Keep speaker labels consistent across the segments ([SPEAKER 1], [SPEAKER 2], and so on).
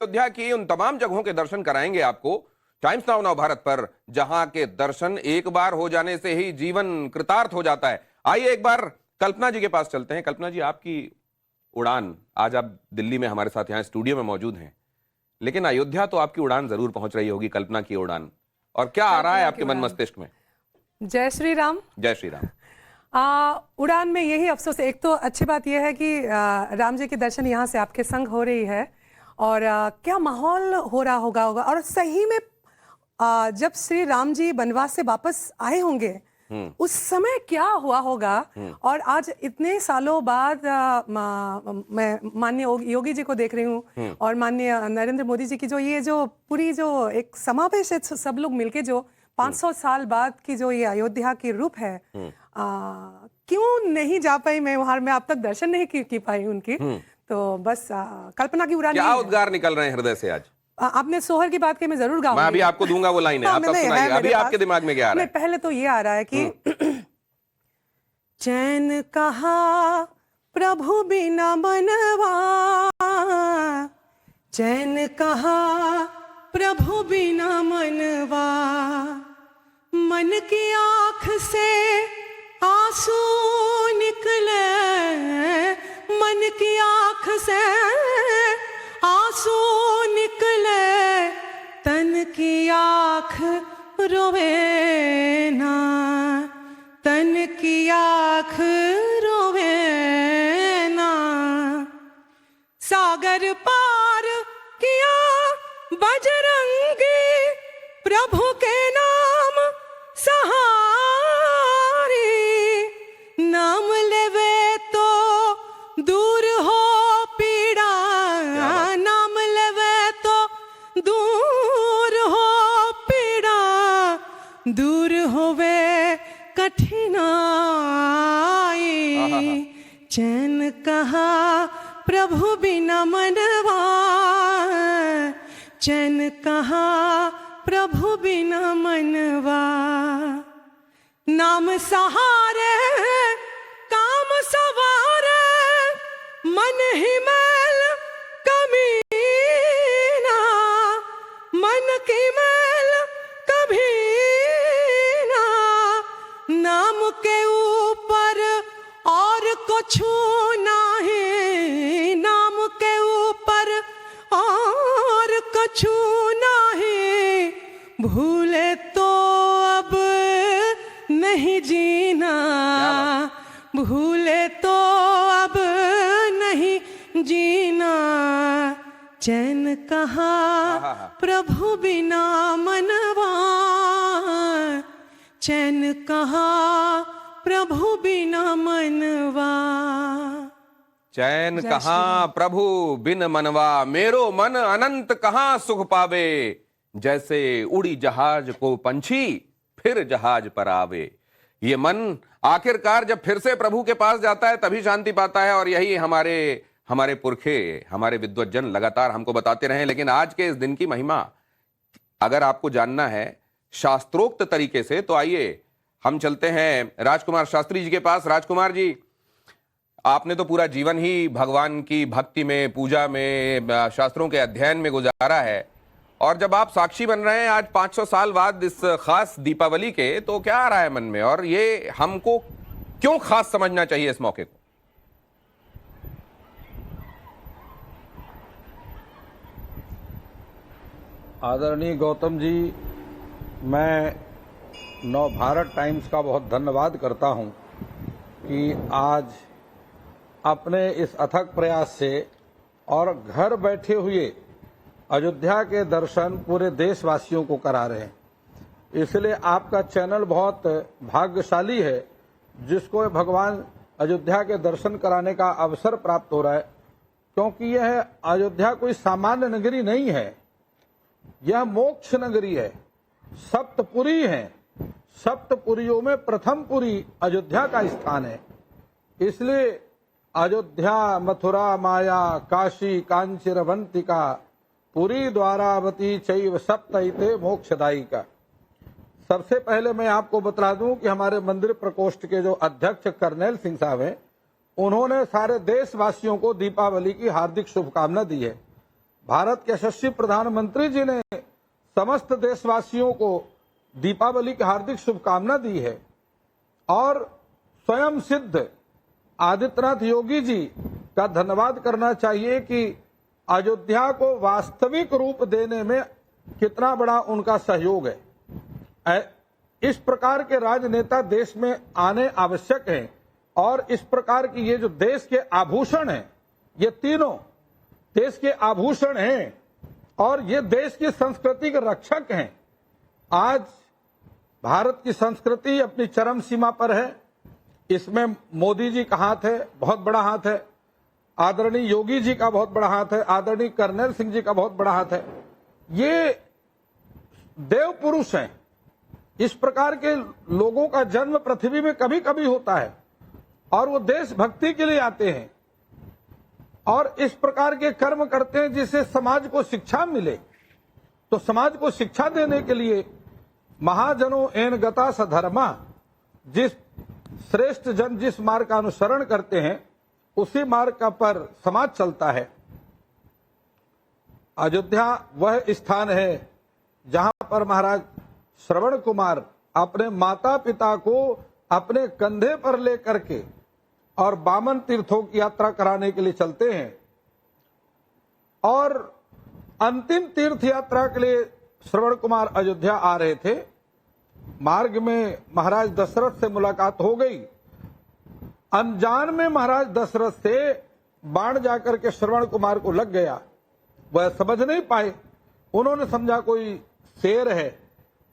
[SPEAKER 1] अयोध्या की उन तमाम जगहों के दर्शन कराएंगे आपको टाइम्स नाउ नाउ भारत पर, जहां के दर्शन एक बार हो जाने से ही जीवन कृतार्थ हो जाता है। आइए एक बार कल्पना जी के पास चलते हैं। कल्पना जी, आपकी उड़ान, आज आप दिल्ली में हमारे साथ यहाँ स्टूडियो में मौजूद हैं, लेकिन अयोध्या तो आपकी उड़ान जरूर पहुंच रही होगी, कल्पना की उड़ान। और क्या आ रहा है आपके मन मस्तिष्क में?
[SPEAKER 2] जय श्री राम।
[SPEAKER 1] जय श्री राम।
[SPEAKER 2] उड़ान में यही अफसोस है, एक तो अच्छी बात यह है कि राम जी के दर्शन यहाँ से आपके संग हो रही है, और क्या माहौल हो रहा होगा और सही में जब श्री राम जी वनवास से वापस आए होंगे उस समय क्या हुआ होगा। और आज इतने सालों बाद मैं माननीय योगी जी को देख रही हूँ और माननीय नरेंद्र मोदी जी की जो पूरी जो एक समावेश है, सब लोग मिलके जो 500 साल बाद की जो ये अयोध्या की रूप है, क्यों नहीं जा पाई मैं वहां, मैं अब तक दर्शन नहीं की पाई उनकी। तो बस कल्पना की उड़ान।
[SPEAKER 1] क्या उद्गार निकल रहे हैं हृदय से आज?
[SPEAKER 2] आपने सोहर की बात की, मैं जरूर गाऊंगी।
[SPEAKER 1] मैं अभी आपको दूंगा वो लाइन है, आप तब सुनाइए। अभी आपके दिमाग में क्या आ रहा है?
[SPEAKER 2] पहले तो ये आ रहा है कि चैन कहा प्रभु बिना मनवा, चैन कहा प्रभु बिना मनवा, मन की आंख से आंसू निकले, मन की आंख से आंसू निकले, तन की आंख रोवे ना, तन की आंख रोवे ना। सागर पार किया बजरंगी, प्रभु के नाम सहारी, नाम लेवे तो दूर हो पीड़ा, नाम लेवे तो दूर हो पीड़ा, दूर होवे कठिनाई, चैन कहा प्रभु बिना मनवा, चैन कहा प्रभु बिना मनवा। नाम सहारे काम सवारे, मन ही मैल कमीना, मन की मैल कभी ना, नाम के ऊपर और कुछ नहीं, नाम के ऊपर और कुछ नहीं, भूले तो अब नहीं जीना, भूले तो अब नहीं जीना, चैन कहा प्रभु बिना मनवा, चैन कहा प्रभु बिना मनवा।
[SPEAKER 1] चैन कहाँ प्रभु बिन मनवा, मेरो मन अनंत कहाँ सुख पावे, जैसे उड़ी जहाज को पंछी फिर जहाज पर आवे। ये मन आखिरकार जब फिर से प्रभु के पास जाता है तभी शांति पाता है, और यही हमारे पुरखे, हमारे विद्वज्जन लगातार हमको बताते रहे। लेकिन आज के इस दिन की महिमा अगर आपको जानना है शास्त्रोक्त तरीके से, तो आइए हम चलते हैं राजकुमार शास्त्री जी के पास। राजकुमार जी, आपने तो पूरा जीवन ही भगवान की भक्ति में, पूजा में, शास्त्रों के अध्ययन में गुजारा है, और जब आप साक्षी बन रहे हैं आज 500 साल बाद इस खास दीपावली के, तो क्या आ रहा है मन में, और ये हमको क्यों खास समझना चाहिए इस मौके को?
[SPEAKER 3] आदरणीय गौतम जी, मैं नव भारत टाइम्स का बहुत धन्यवाद करता हूं कि आज अपने इस अथक प्रयास से और घर बैठे हुए अयोध्या के दर्शन पूरे देशवासियों को करा रहे हैं। इसलिए आपका चैनल बहुत भाग्यशाली है जिसको भगवान अयोध्या के दर्शन कराने का अवसर प्राप्त हो रहा है, क्योंकि यह अयोध्या कोई सामान्य नगरी नहीं है, यह मोक्ष नगरी है, सप्तपुरी है। सप्तपुरियों में प्रथम पुरी अयोध्या का स्थान है। इसलिए अयोध्या, मथुरा, माया, काशी, कांचीरवंतिका, पुरी, द्वारावती चैव सप्तैते मोक्षदायिका। सबसे पहले मैं आपको बता दूं कि हमारे मंदिर प्रकोष्ठ के जो अध्यक्ष कर्नैल सिंह साहब हैं, उन्होंने सारे देशवासियों को दीपावली की हार्दिक शुभकामना दी है। भारत के यशस्वी प्रधानमंत्री जी ने समस्त देशवासियों को दीपावली की हार्दिक शुभकामना दी है और स्वयं सिद्ध आदित्यनाथ योगी जी का धन्यवाद करना चाहिए कि अयोध्या को वास्तविक रूप देने में कितना बड़ा उनका सहयोग है। इस प्रकार के राजनेता देश में आने आवश्यक हैं और इस प्रकार की ये जो देश के आभूषण हैं, ये तीनों देश के आभूषण हैं और ये देश की संस्कृति के रक्षक हैं। आज भारत की संस्कृति अपनी चरम सीमा पर है, इसमें मोदी जी का हाथ है, बहुत बड़ा हाथ है, आदरणीय योगी जी का बहुत बड़ा हाथ है, आदरणीय कर्नल सिंह जी का बहुत बड़ा हाथ है। ये देव पुरुष हैं। इस प्रकार के लोगों का जन्म पृथ्वी में कभी कभी होता है और वो देशभक्ति के लिए आते हैं और इस प्रकार के कर्म करते हैं जिससे समाज को शिक्षा मिले। तो समाज को शिक्षा देने के लिए महाजनों एन गता सधर्मा, जिस श्रेष्ठ जन जिस मार्ग का अनुसरण करते हैं उसी मार्ग का पर समाज चलता है। अयोध्या वह स्थान है जहां पर महाराज श्रवण कुमार अपने माता पिता को अपने कंधे पर लेकर के और बामन तीर्थों की यात्रा कराने के लिए चलते हैं और अंतिम तीर्थ यात्रा के लिए श्रवण कुमार अयोध्या आ रहे थे। मार्ग में महाराज दशरथ से मुलाकात हो गई। अनजान में महाराज दशरथ से बाण जाकर के श्रवण कुमार को लग गया। वह समझ नहीं पाए। उन्होंने समझा कोई शेर है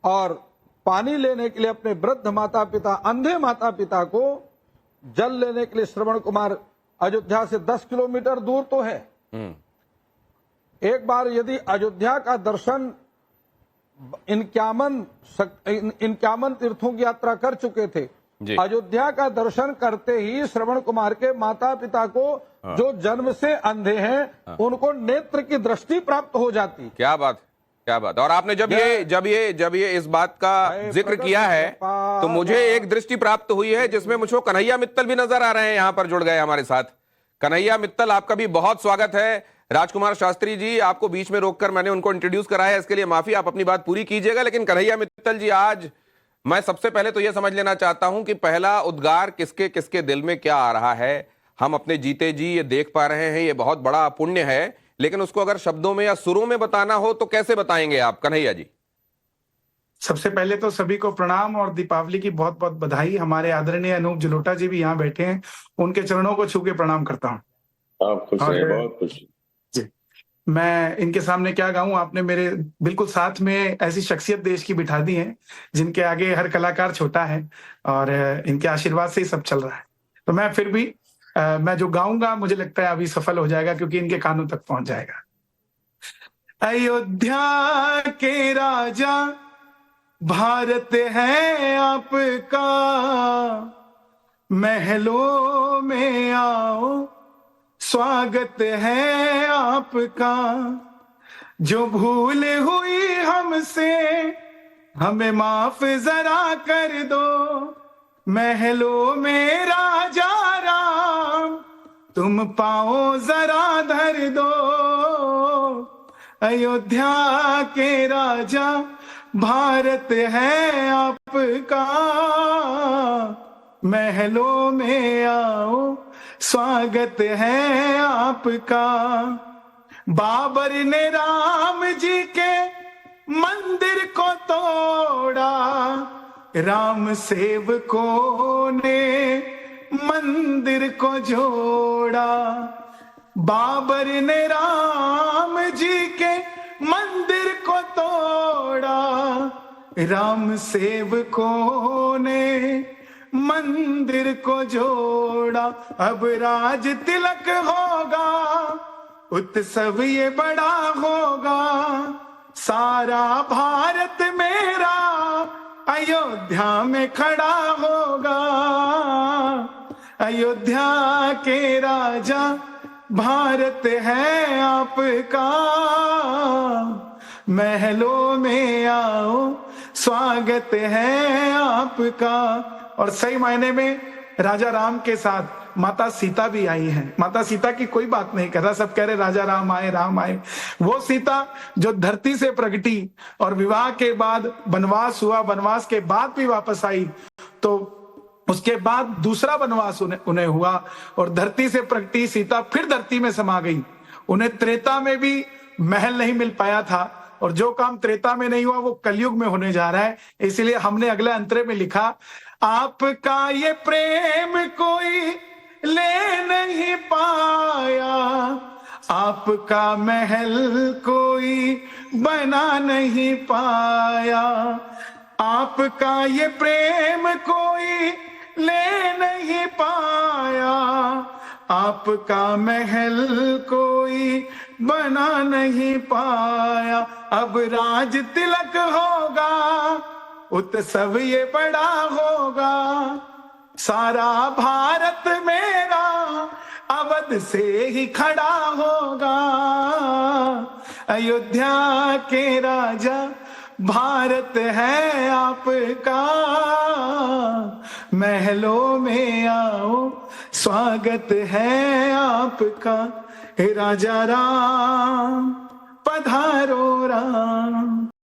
[SPEAKER 3] और पानी लेने के लिए अपने वृद्ध माता पिता, अंधे माता पिता को जल लेने के लिए श्रवण कुमार अयोध्या से 10 किलोमीटर दूर तो है। एक बार यदि अयोध्या का दर्शन 51 तीर्थों की यात्रा कर चुके थे, अयोध्या का दर्शन करते ही श्रवण कुमार के माता पिता को जो जन्म से अंधे हैं उनको नेत्र की दृष्टि प्राप्त हो जाती।
[SPEAKER 1] क्या बात, क्या बात। और आपने जब ये इस बात का जिक्र किया है तो मुझे एक दृष्टि प्राप्त हुई है जिसमें मुझको कन्हैया मित्तल भी नजर आ रहे हैं, यहां पर जुड़ गए हमारे साथ। कन्हैया मित्तल, आपका भी बहुत स्वागत है। राजकुमार शास्त्री जी, आपको बीच में रोककर मैंने उनको इंट्रोड्यूस कराया है, इसके लिए माफी, आप अपनी बात पूरी कीजिएगा। लेकिन कन्हैया मित्तल जी, आज मैं सबसे पहले तो यह समझ लेना चाहता हूं कि पहला उद्गार किसके किसके दिल में क्या आ रहा है। हम अपने जीते जी ये देख पा रहे हैं, ये बहुत बड़ा पुण्य है, लेकिन उसको अगर शब्दों में या सुरों में बताना हो तो कैसे बताएंगे आप, कन्हैया जी?
[SPEAKER 4] सबसे पहले तो सभी को प्रणाम और दीपावली की बहुत बहुत बधाई। हमारे आदरणीय अनूप जलोटा जी भी यहाँ बैठे हैं, उनके चरणों को छू के प्रणाम करता हूँ।
[SPEAKER 5] आप खुश रहे, बहुत खुश
[SPEAKER 4] जी। मैं इनके सामने क्या गाऊं, आपने मेरे बिल्कुल साथ में ऐसी शख्सियत देश की बिठा दी है जिनके आगे हर कलाकार छोटा है और इनके आशीर्वाद से ही सब चल रहा है। तो मैं फिर भी मैं जो गाऊंगा मुझे लगता है अभी सफल हो जाएगा क्योंकि इनके कानों तक पहुंच जाएगा। अयोध्या के राजा भारत है आपका, महलों में आओ स्वागत है आपका। जो भूल हुई हमसे हमें माफ जरा कर दो, महलों में राजा राम तुम पाओ जरा धर दो। अयोध्या के राजा भारत है आपका, महलों में आओ स्वागत है आपका। बाबर ने राम जी के मंदिर को तोड़ा, राम सेवकों ने मंदिर को जोड़ा। बाबर ने राम जी के मंदिर को तोड़ा, राम सेवकों ने मंदिर को जोड़ा। अब राज तिलक होगा, उत्सव ये बड़ा होगा। सारा भारत मेरा अयोध्या में खड़ा होगा। अयोध्या के राजा भारत है आपका, महलों में आओ स्वागत है आपका। और सही मायने में राजा राम के साथ माता सीता भी आई हैं। माता सीता की कोई बात नहीं कर रहा, सब कह रहे राजा राम आए, राम आए। वो सीता जो धरती से प्रगटी और विवाह के बाद वनवास हुआ, वनवास के बाद भी वापस आई, तो उसके बाद दूसरा वनवास उन्हें हुआ और धरती से प्रगटी सीता फिर धरती में समा गई। उन्हें त्रेता में भी महल नहीं मिल पाया था और जो काम त्रेता में नहीं हुआ वो कलयुग में होने जा रहा है। इसलिए हमने अगले अंतरे में लिखा, आपका ये प्रेम कोई ले नहीं पाया, आपका महल कोई बना नहीं पाया, आपका ये प्रेम कोई ले नहीं पाया, आपका महल कोई बना नहीं पाया। अब राज तिलक होगा, उत्सव ये बड़ा होगा, सारा भारत मेरा अवध से ही खड़ा होगा। अयोध्या के राजा भारत है आपका, महलों में आओ स्वागत है आपका। हे राजा राम पधारो राम।